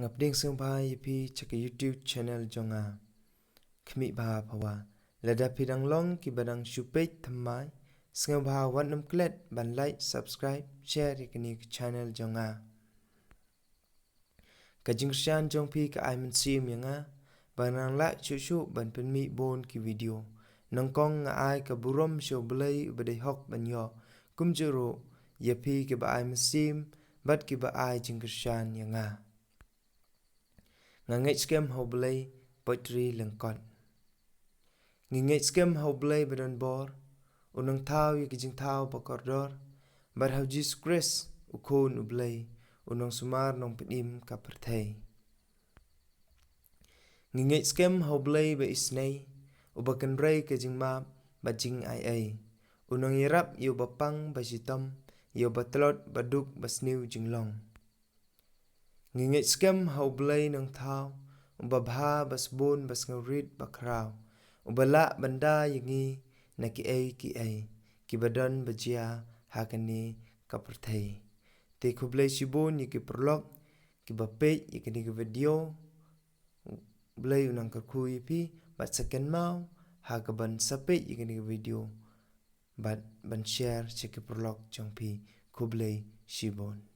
ngapding sung ba yipi chaka YouTube channel jonga khmi ba phawa lada pidang long ki badang shupej thammai sung ba wanam klet ban like subscribe share ikani channel jonga kajing shan jong pi ka ai man sim yanga banang la chu ban pen mi bon ki video nong kong nga ai ka burom sho blai ubade hok ban yo kumjuro yapi ki ba ai man sim bat ki ba ai jing shan yanga ngai scam ho blai Peotry Lyngkot ngai scam ho blai badon bor unang thau yi kijing thau pakordor bar how Jesus Christ ukon ublai unang sumar nong pedim ka perthai ngai scam ho blai ba isnai ubakan rai kijing map ba jing ai unang irap yu bapang ba sitam yu batlot baduk basniu jinglong ngai scam ho blai nang thau ubabha basbon basngrit bakrau ubala banda yingi naki ki badan bajia hakani kaperthai te khublai sibon yiki prolog ki bape yikini video blai unang karkhu yipi bat second mau hakaban sape yikini video bat ban share cheki prolog jongpi khublai sibon